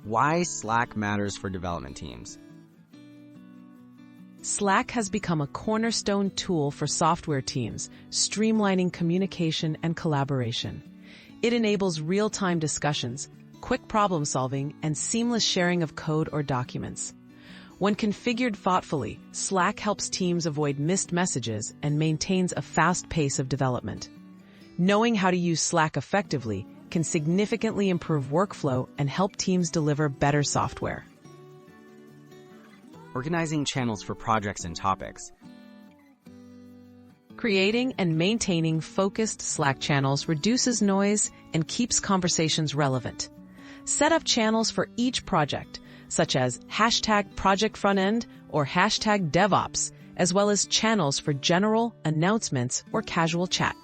Why Slack matters for development teams. Slack has become a cornerstone tool for software teams, streamlining communication and collaboration. It enables real-time discussions, quick problem-solving, and seamless sharing of code or documents. When configured thoughtfully, Slack helps teams avoid missed messages and maintains a fast pace of development. Knowing how to use Slack effectively can significantly improve workflow and help teams deliver better software. Organizing channels for projects and topics. Creating and maintaining focused Slack channels reduces noise and keeps conversations relevant. Set up channels for each project, such as #ProjectFrontEnd or #DevOps, as well as channels for general, announcements, or casual chat.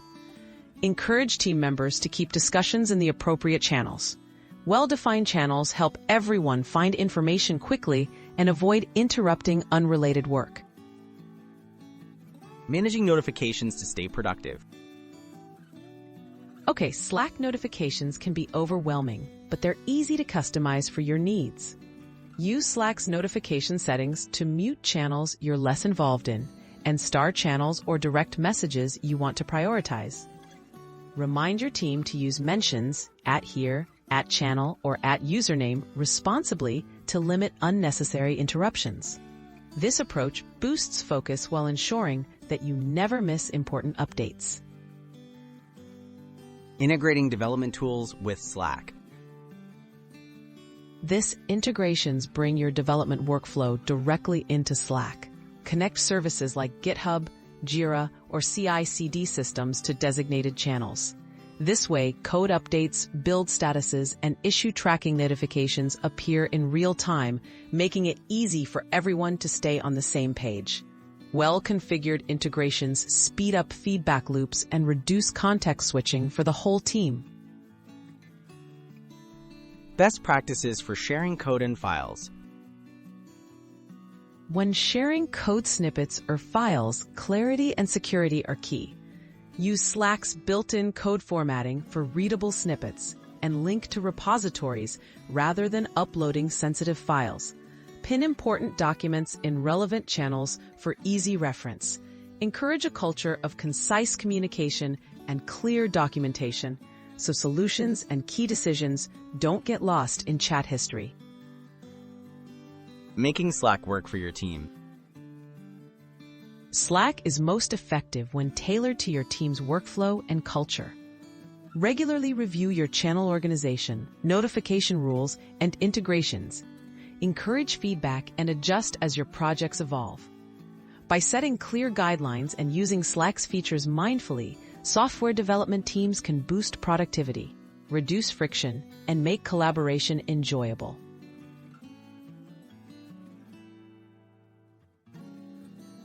Encourage team members to keep discussions in the appropriate channels. Well-defined channels help everyone find information quickly and avoid interrupting unrelated work. Managing notifications to stay productive. Okay, Slack notifications can be overwhelming, but they're easy to customize for your needs. Use Slack's notification settings to mute channels you're less involved in and star channels or direct messages you want to prioritize. Remind your team to use mentions @here, @channel, or @username responsibly to limit unnecessary interruptions. This approach boosts focus while ensuring that you never miss important updates. Integrating development tools with Slack. This integrations bring your development workflow directly into Slack. Connect services like GitHub, Jira, or CI/CD systems to designated channels. This way, code updates, build statuses, and issue tracking notifications appear in real time, making it easy for everyone to stay on the same page. Well-configured integrations speed up feedback loops and reduce context switching for the whole team. Best practices for sharing code and files. When sharing code snippets or files, clarity and security are key. Use Slack's built-in code formatting for readable snippets and link to repositories rather than uploading sensitive files. Pin important documents in relevant channels for easy reference. Encourage a culture of concise communication and clear documentation so solutions and key decisions don't get lost in chat history. Making Slack work for your team. Slack is most effective when tailored to your team's workflow and culture. Regularly review your channel organization, notification rules, and integrations. Encourage feedback and adjust as your projects evolve. By setting clear guidelines and using Slack's features mindfully, software development teams can boost productivity, reduce friction, and make collaboration enjoyable.